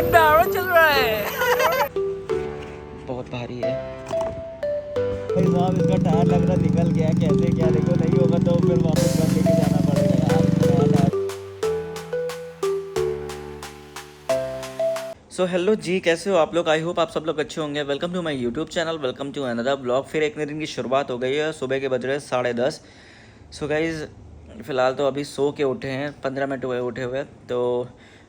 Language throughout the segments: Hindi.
भंडारा चल रहा है। बहुत भारी है भाई साहब, इसका टायर लग रहा निकल गया, कैसे क्या देखो, नहीं होगा तो फिर वापस घर लेके जाना पड़ेगा यार। सो हेलो जी, कैसे हो आप लोग? आई होप आप सब लोग अच्छे होंगे। Welcome to my YouTube channel, welcome to another blog. फिर एक नए दिन की शुरुआत हो गई है। सुबह के बज रहे 10:30। सो गाइज़ फ़िलहाल तो अभी सो के उठे हैं, 15 मिनट हुए उठे हुए। तो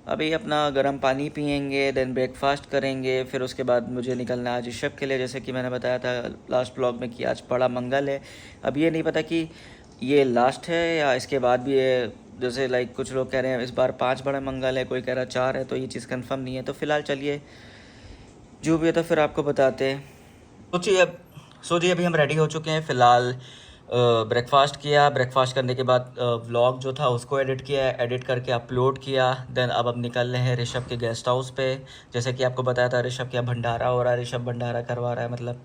अभी अपना गर्म पानी पियेंगे, देन ब्रेकफास्ट करेंगे। फिर उसके बाद मुझे निकलना आज ऋषभ के लिए, जैसे कि मैंने बताया था लास्ट ब्लॉग में कि आज बड़ा मंगल है। अब ये नहीं पता कि ये लास्ट है या इसके बाद भी है। जैसे लाइक कुछ लोग कह रहे हैं इस बार 5 बड़ा मंगल है, कोई कह रहा 4 है, तो ये चीज़ कंफर्म नहीं है। तो फ़िलहाल चलिए जो भी है तो फिर आपको बताते हैं। सोचिए अभी हम रेडी हो चुके हैं। फ़िलहाल ब्रेकफास्ट किया, ब्रेकफास्ट करने के बाद व्लॉग जो था उसको एडिट किया, एडिट करके अपलोड किया। देन अब निकल रहे हैं ऋषभ के गेस्ट हाउस पे। जैसे कि आपको बताया था ऋषभ क्या भंडारा हो रहा है, ऋषभ भंडारा करवा रहा है मतलब।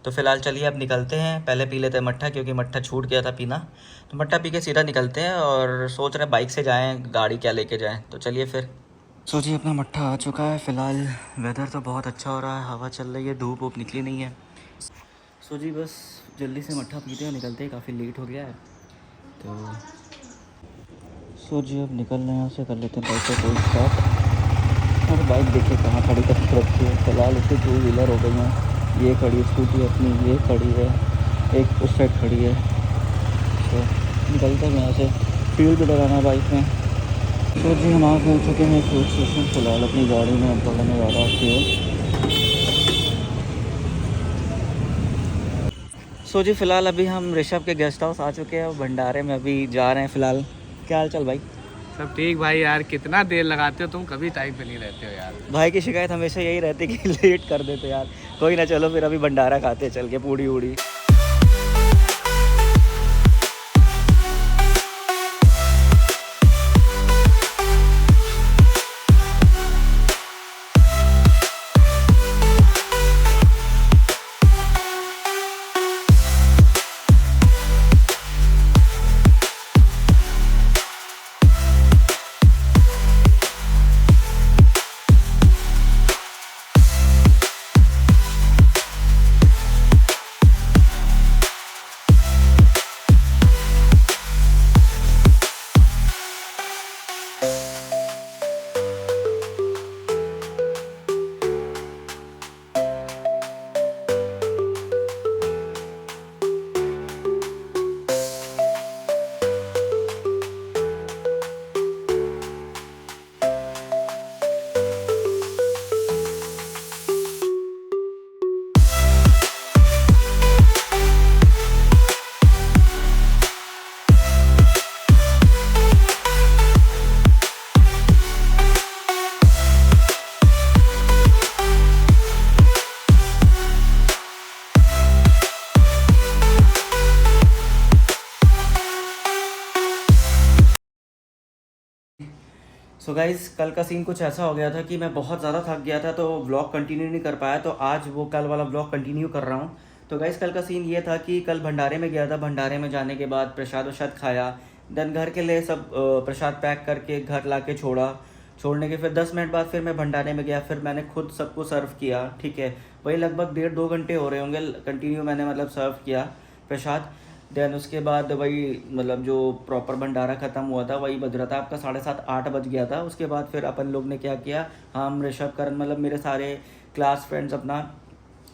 तो फ़िलहाल चलिए अब निकलते हैं। पहले पी लेते हैं मट्ठा, क्योंकि मट्ठा छूट गया था पीना। तो मट्ठा पी के सीधा निकलते हैं और सोच रहे हैं बाइक से जाएँ, गाड़ी क्या लेके जाएँ। तो चलिए फिर। सोचिए अपना मट्ठा आ चुका है। फ़िलहाल वेदर तो बहुत अच्छा हो रहा है, हवा चल रही है, धूप वूप निकली नहीं है। सो जी बस जल्दी से मट्ठा पीते हैं, निकलते हैं, काफ़ी लेट हो गया है। तो सो जी अब निकल रहे हैं यहाँ से, कर लेते हैं बाइक का कोई स्टार्ट। और बाइक देखिए कहाँ खड़ी करके रखी है। फ़िलहाल इससे 2 व्हीलर हो गई हैं। ये खड़ी स्कूटी अपनी, ये खड़ी है, एक उस साइड खड़ी है। तो निकलते हैं यहाँ से, फ्यूल भी डलाना बाइक में। तो जी हम आ पहुँच चुके हैं फ्यूल स्टेशन। फ़िलहाल अपनी गाड़ी में अब पकड़ने जा रहा फ्यूल। सो जी फ़िलहाल अभी हम ऋषभ के गेस्ट हाउस आ चुके हैं, भंडारे में अभी जा रहे हैं फ़िलहाल। क्या हाल चाल भाई? सब ठीक भाई। यार कितना देर लगाते हो तुम, कभी टाइम पे नहीं रहते हो यार। भाई की शिकायत हमेशा यही रहती है कि लेट कर देते यार। कोई ना, चलो फिर अभी भंडारा खाते हैं चल के, पूड़ी उड़ी। सो गाइज़ कल का सीन कुछ ऐसा हो गया था कि मैं बहुत ज़्यादा थक गया था, तो व्लॉग कंटिन्यू नहीं कर पाया। तो आज वो कल वाला व्लॉग कंटिन्यू कर रहा हूँ। तो गाइज़ कल का सीन ये था कि कल भंडारे में गया था। भंडारे में जाने के बाद प्रसाद वसाद खाया, देन घर के लिए सब प्रसाद पैक करके घर ला के छोड़ने के फिर 10 मिनट बाद फिर मैं भंडारे में गया। फिर मैंने खुद सबको सर्व किया, ठीक है। वही लगभग 1.5-2 घंटे हो रहे होंगे कंटिन्यू मैंने मतलब सर्व किया प्रसाद। देन उसके बाद वही मतलब जो प्रॉपर भंडारा ख़त्म हुआ था वही बज रहा था आपका 7:30-8 बज गया था। उसके बाद फिर अपन लोग ने क्या किया, हम ऋषभ करण मतलब मेरे सारे क्लास फ्रेंड्स अपना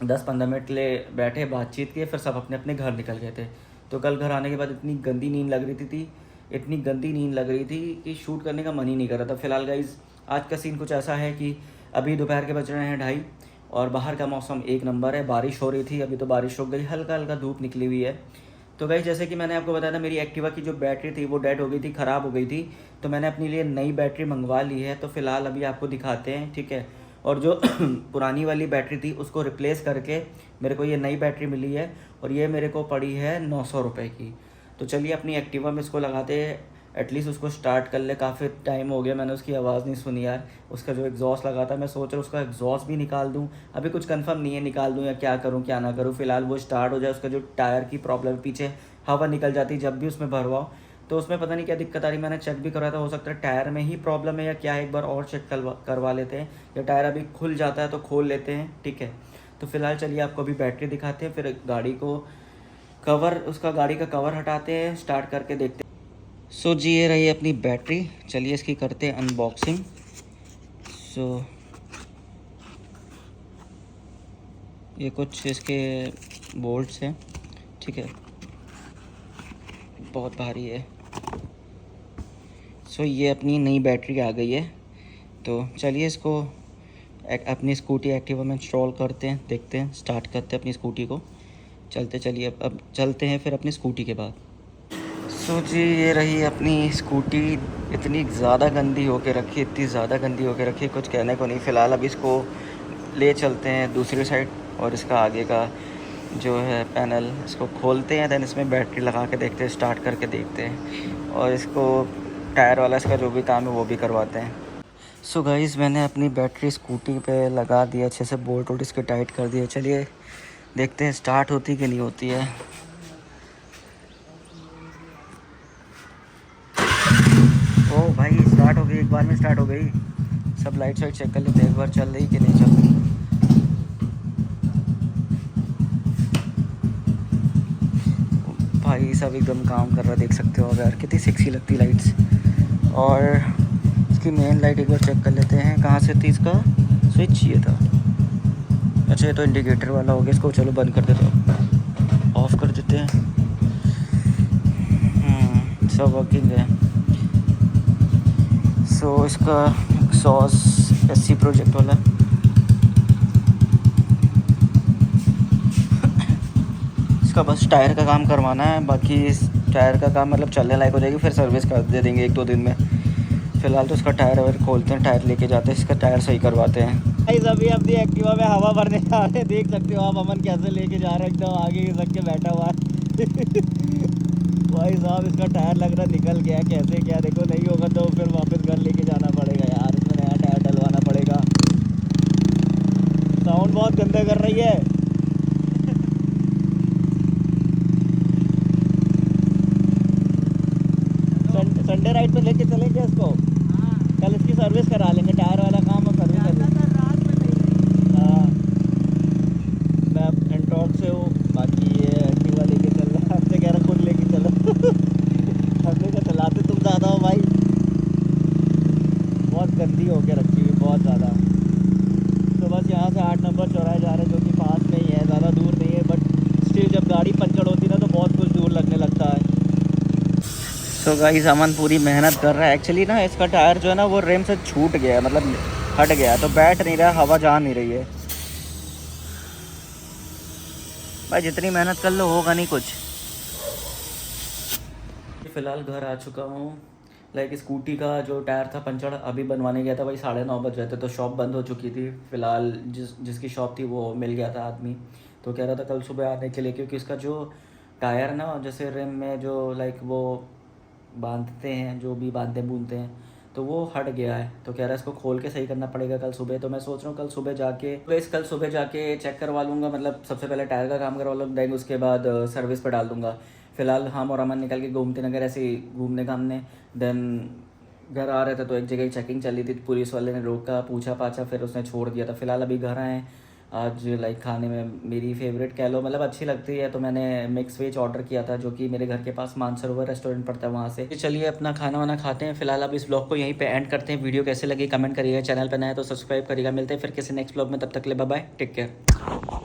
10-15 मिनट के लिए बैठे, बातचीत किए, फिर सब अपने अपने घर निकल गए थे। तो कल घर आने के बाद इतनी गंदी नींद लग रही थी इतनी गंदी नींद लग रही थी कि शूट करने का मन ही नहीं कर रहा था। फ़िलहाल गाइज़ आज का सीन कुछ ऐसा है कि अभी दोपहर के बज रहे हैं 2:30 और बाहर का मौसम एक नंबर है। बारिश हो रही थी, अभी तो बारिश हो गई, हल्का हल्का धूप निकली हुई है। तो गाइस जैसे कि मैंने आपको बताया था मेरी एक्टिवा की जो बैटरी थी वो डेड हो गई थी, ख़राब हो गई थी। तो मैंने अपने लिए नई बैटरी मंगवा ली है। तो फ़िलहाल अभी आपको दिखाते हैं, ठीक है। और जो पुरानी वाली बैटरी थी उसको रिप्लेस करके मेरे को ये नई बैटरी मिली है और ये मेरे को पड़ी है 900 रुपये की। तो चलिए अपनी एक्टिवा में इसको लगाते हैं, एटलीस्ट उसको स्टार्ट कर ले। काफ़ी टाइम हो गया मैंने उसकी आवाज़ नहीं सुनी यार। उसका जो एग्जॉस्ट लगा था मैं सोच रहा हूँ उसका एग्जॉस्ट भी निकाल दूँ। अभी कुछ कंफर्म नहीं है निकाल दूँ या क्या करूँ क्या ना करूँ। फ़िलहाल वो स्टार्ट हो जाए। उसका जो टायर की प्रॉब्लम, पीछे हवा निकल जाती जब भी उसमें भरवाओ, तो उसमें पता नहीं क्या दिक्कत आ रही, मैंने चेक भी करवाया था, हो सकता है टायर में ही प्रॉब्लम है या क्या है, एक बार और चेक करवा लेते हैं, या टायर अभी खुल जाता है तो खोल लेते हैं, ठीक है। तो फिलहाल चलिए आपको अभी बैटरी दिखाते हैं, फिर गाड़ी को कवर, उसका गाड़ी का कवर हटाते हैं, स्टार्ट करके देखते हैं। सो जी ये रही अपनी बैटरी, चलिए इसकी करते हैं अनबॉक्सिंग। सो ये कुछ इसके बोल्ट्स हैं, ठीक है, बहुत भारी है। सो ये अपनी नई बैटरी आ गई है, तो चलिए इसको अपनी स्कूटी एक्टिवा में इंस्टॉल करते हैं, देखते हैं, स्टार्ट करते हैं अपनी स्कूटी को, चलते चलिए अब चलते हैं फिर अपनी स्कूटी के बाद। सो जी ये रही अपनी स्कूटी, इतनी ज़्यादा गंदी होके रखी, इतनी ज़्यादा गंदी होके रखी, कुछ कहने को नहीं। फ़िलहाल अब इसको ले चलते हैं दूसरी साइड और इसका आगे का जो है पैनल इसको खोलते हैं, देन इसमें बैटरी लगा के देखते हैं, स्टार्ट करके देखते हैं, और इसको टायर वाला इसका जो भी काम है वो भी करवाते हैं। सो गाइस मैंने अपनी बैटरी स्कूटी पे लगा दिया, अच्छे से बोल्ट वोल्ट इसके टाइट कर दिए, चलिए देखते हैं स्टार्ट होती कि नहीं होती है। ओ भाई स्टार्ट हो गई, एक बार में स्टार्ट हो गई। सब लाइट वाइट चेक कर लेते हैं एक बार, चल रही कि नहीं चल रही। भाई सब एकदम काम कर रहा है, देख सकते हो यार कितनी सेक्सी लगती लाइट्स। और इसकी मेन लाइट एक बार चेक कर लेते हैं, कहाँ से थी, इसका स्विच ये था, अच्छा ये तो इंडिकेटर वाला हो गया, इसको चलो बंद कर देते हैं, ऑफ़ कर देते हैं। सब वर्किंग है। सो इसका सॉस एससी प्रोजेक्ट वाला, इसका बस टायर का काम करवाना है, बाकी इस टायर का काम मतलब चलने लायक हो जाएगी, फिर सर्विस कर दे देंगे 1-2 दिन में। फ़िलहाल तो इसका टायर अगर खोलते हैं, टायर लेके जाते हैं, इसका टायर सही करवाते हैं। अभी अपनी एक्टिवा में हवा भरने जा रहे हैं, देख सकते हो आप अमन कैसे लेके जा रहे हैं, एकदम आगे रख के बैठा हुआ है। भाई साहब इसका टायर लग रहा निकल गया, कैसे क्या, देखो नहीं होगा तो फिर वापस घर लेके जाना पड़ेगा यार, इसमें नया टायर डलवाना पड़ेगा। साउंड बहुत गंदा कर रही है। संडे राइड पे लेके चलेंगे इसको, कल इसकी सर्विस करा लेंगे, टायर वाला काम और सर्विस कर लेंगे। हाँ मैं एंटॉक से हूँ, बाकी ये एक्टिवा लेके चल रहा है, आपसे कह रहा खुद लेके चलो। हमने कहा चलाते तुम ज़्यादा हो भाई, बहुत गंदी होके रखी हुई, बहुत ज़्यादा। तो बस यहाँ से 8 नंबर चौराहे जा रहे हैं, जो कि पास में ही है, ज़्यादा दूर नहीं है, बट स्टिल जब गाड़ी पंचर होती है ना तो बहुत कुछ दूर लगने लगता है। तो गाइस अमन पूरी मेहनत कर रहा है, एक्चुअली ना इसका टायर जो है ना वो रिम से छूट गया है, मतलब हट गया है, तो बैठ नहीं रहा, हवा जा नहीं रही है। भाई जितनी मेहनत कर लो होगा नहीं कुछ। फ़िलहाल घर आ चुका हूँ, लाइक स्कूटी का जो टायर था पंचर, अभी बनवाने गया था भाई, 9:30 बज रहे थे, तो शॉप बंद हो चुकी थी। फ़िलहाल जिसकी शॉप थी वो मिल गया था आदमी, तो कह रहा था कल सुबह आने के लिए, क्योंकि इसका जो टायर ना जैसे रिम में जो लाइक वो बांधते हैं, जो भी बांधते बूंदते हैं, तो वो हट गया है, तो कह रहा है इसको खोल के सही करना पड़ेगा कल सुबह। तो मैं सोच रहा हूँ कल सुबह जाके चेक करवा लूँगा, मतलब सबसे पहले टायर का काम करवा लूँगा, देन उसके बाद सर्विस पर डाल दूँगा। फ़िलहाल हम और अमन निकल के घूमते नगर ऐसे ही घूमने घामने, देन घर आ रहे थे तो एक जगह चेकिंग चली थी, पुलिस वाले ने रोका, पूछा पाछा, फिर उसने छोड़ दिया था। फ़िलहाल अभी घर आए आज, लाइक खाने में मेरी फेवरेट कह लो, मतलब अच्छी लगती है, तो मैंने मिक्स वेज ऑर्डर किया था, जो कि मेरे घर के पास मानसरोवर रेस्टोरेंट पड़ता है, वहाँ से। चलिए अपना खाना वाना खाते हैं। फिलहाल अब इस ब्लॉग को यहीं पे एंड करते हैं। वीडियो कैसे लगी कमेंट करिएगा, चैनल पर नया है तो सब्सक्राइब करिएगा। मिलते हैं फिर किसी नेक्स्ट ब्लॉग में, तब तक ले बाय बाय, टेक केयर।